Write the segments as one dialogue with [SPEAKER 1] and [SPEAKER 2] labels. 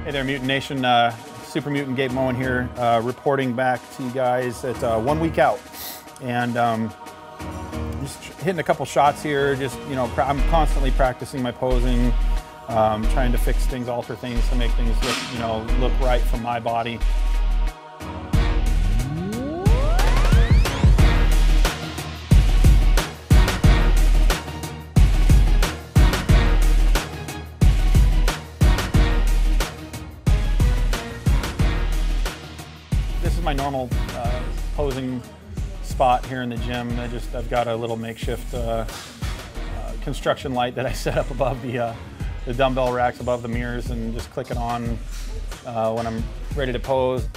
[SPEAKER 1] Hey there, Mutant Nation. Super Mutant Gabe MOEN here, reporting back to you guys at 1 week out. And just hitting a couple shots here. Just, you know, I'm constantly practicing my posing, trying to fix things, alter things to make things look, you know, look right for my body. This is my normal posing spot here in the gym. I've got a little makeshift construction light that I set up above the dumbbell racks, above the mirrors, and just click it on when I'm ready to pose.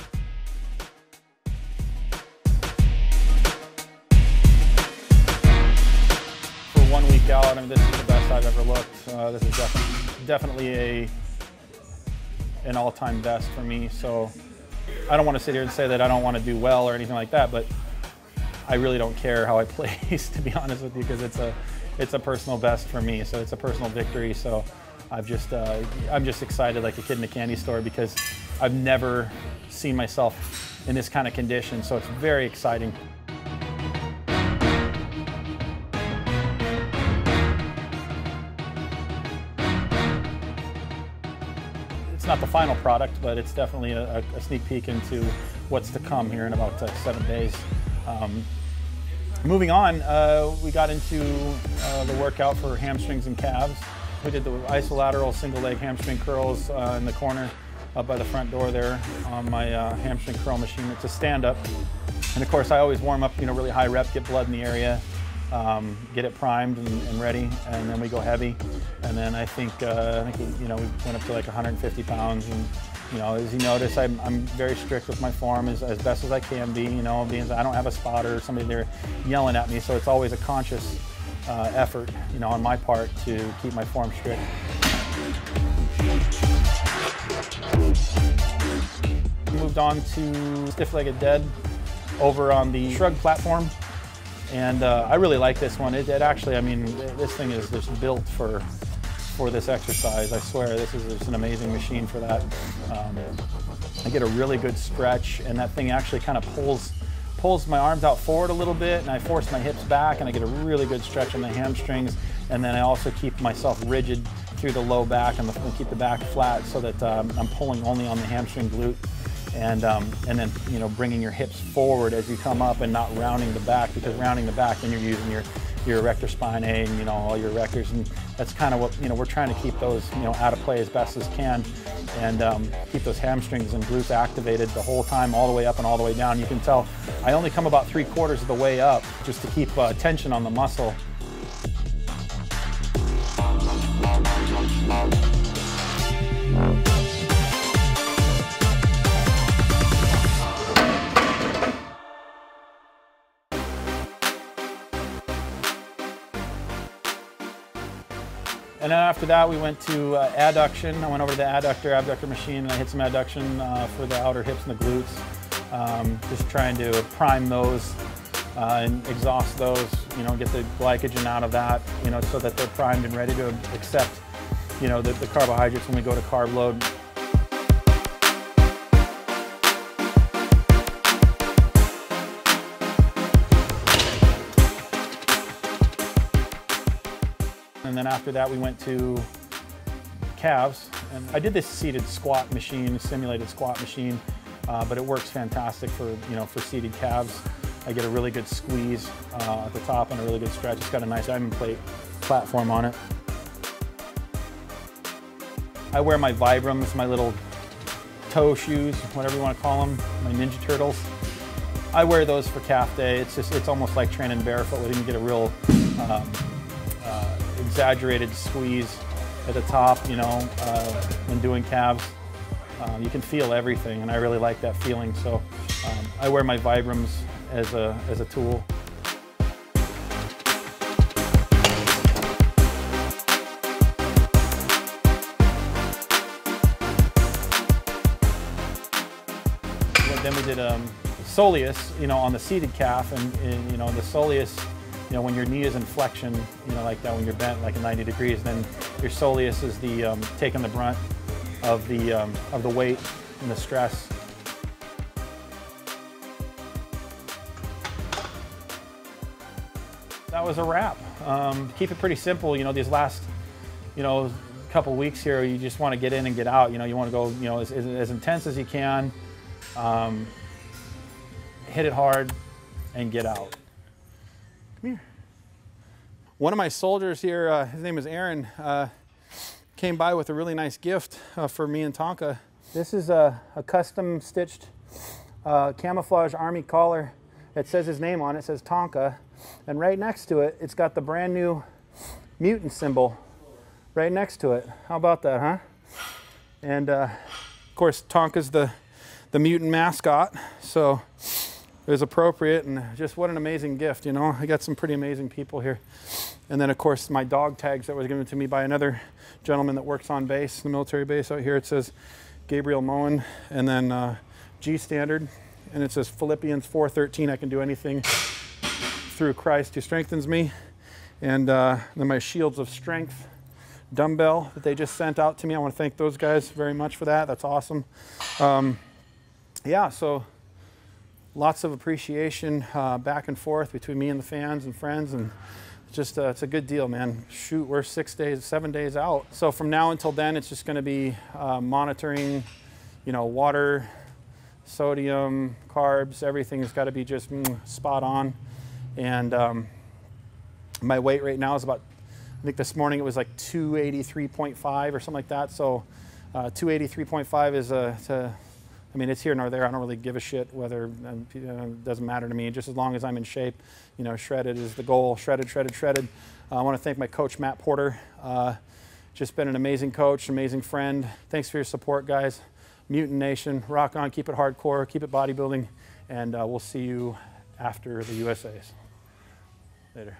[SPEAKER 1] For 1 week out, I mean, this is the best I've ever looked. This is definitely an all-time best for me. So I don't want to sit here and say that I don't want to do well or anything like that, but I really don't care how I place, to be honest with you, because it's a personal best for me. So it's a personal victory. So I'm just excited like a kid in a candy store, because I've never seen myself in this kind of condition. So it's very exciting. It's not the final product, but it's definitely a sneak peek into what's to come here in about 7 days. Moving on, we got into the workout for hamstrings and calves. We did the isolateral single leg hamstring curls in the corner up by the front door there on my hamstring curl machine. It's a stand-up. And of course, I always warm up, you know, really high rep, get blood in the area, get it primed and ready, and then we go heavy. And then I think you know, we went up to like 150 pounds. And you know, as you notice, I'm very strict with my form as best as I can be. You know, being I don't have a spotter or somebody there yelling at me, so it's always a conscious effort, you know, on my part to keep my form strict. Moved on to stiff-legged dead over on the shrug platform. And I really like this one. It actually, I mean, this thing is just built for this exercise. I swear, this is just an amazing machine for that. I get a really good stretch, and that thing actually kind of pulls my arms out forward a little bit, and I force my hips back, and I get a really good stretch on the hamstrings. And then I also keep myself rigid through the low back and keep the back flat, so that I'm pulling only on the hamstring glute. And then, you know, bringing your hips forward as you come up and not rounding the back, because rounding the back, then you're using your erector spinae and, you know, all your erectors, and that's kind of what, you know, we're trying to keep those, you know, out of play as best as can, and keep those hamstrings and glutes activated the whole time, all the way up and all the way down. You can tell I only come about 3/4 of the way up just to keep tension on the muscle. And then after that, we went to adduction. I went over to the abductor machine, and I hit some adduction for the outer hips and the glutes. Just trying to prime those and exhaust those, you know, get the glycogen out of that, you know, so that they're primed and ready to accept, you know, the carbohydrates when we go to carb load. And then after that, we went to calves, and I did this seated squat machine, simulated squat machine, but it works fantastic for, you know, for seated calves. I get a really good squeeze at the top and a really good stretch. It's got a nice diamond plate platform on it. I wear my Vibrams, my little toe shoes, whatever you want to call them, my Ninja Turtles. I wear those for calf day. It's almost like training barefoot. We didn't get a real exaggerated squeeze at the top, you know, when doing calves. You can feel everything, and I really like that feeling. So I wear my Vibrams as a tool. Then we did soleus, you know, on the seated calf, and you know, the soleus, you know, when your knee is in flexion, you know, like that, when you're bent like 90 degrees, then your soleus is the taking the brunt of the weight and the stress. That was a wrap. Keep it pretty simple. You know, these last, you know, couple weeks here, you just want to get in and get out. You know, you want to go, you know, as intense as you can, hit it hard, and get out. Come here. One of my soldiers here, his name is Aaron, came by with a really nice gift for me and Tonka. This is a custom stitched camouflage army collar. It says his name on it. It says Tonka. And right next to it, it's got the brand new mutant symbol right next to it. How about that, huh? And of course, Tonka's the mutant mascot, so it was appropriate, and just what an amazing gift, you know? I got some pretty amazing people here. And then of course, my dog tags that was given to me by another gentleman that works on base, the military base out here. It says Gabriel MOEN, and then G standard, and it says Philippians 4:13, I can do anything through Christ who strengthens me. And then my shields of strength dumbbell that they just sent out to me. I want to thank those guys very much for that. That's awesome. Yeah, so lots of appreciation back and forth between me and the fans and friends, and just it's a good deal, man. Shoot, we're 7 days out. So from now until then, it's just going to be monitoring, you know, water, sodium, carbs, everything has got to be just spot on. And my weight right now is about, I think this morning it was like 283.5 or something like that. So 283.5 is I mean, it's here nor there. I don't really give a shit whether, it doesn't matter to me. Just as long as I'm in shape, you know, shredded is the goal. Shredded, shredded, shredded. I want to thank my coach, Matt Porter. Just been an amazing coach, amazing friend. Thanks for your support, guys. Mutant Nation, rock on, keep it hardcore, keep it bodybuilding, and we'll see you after the USAs. Later.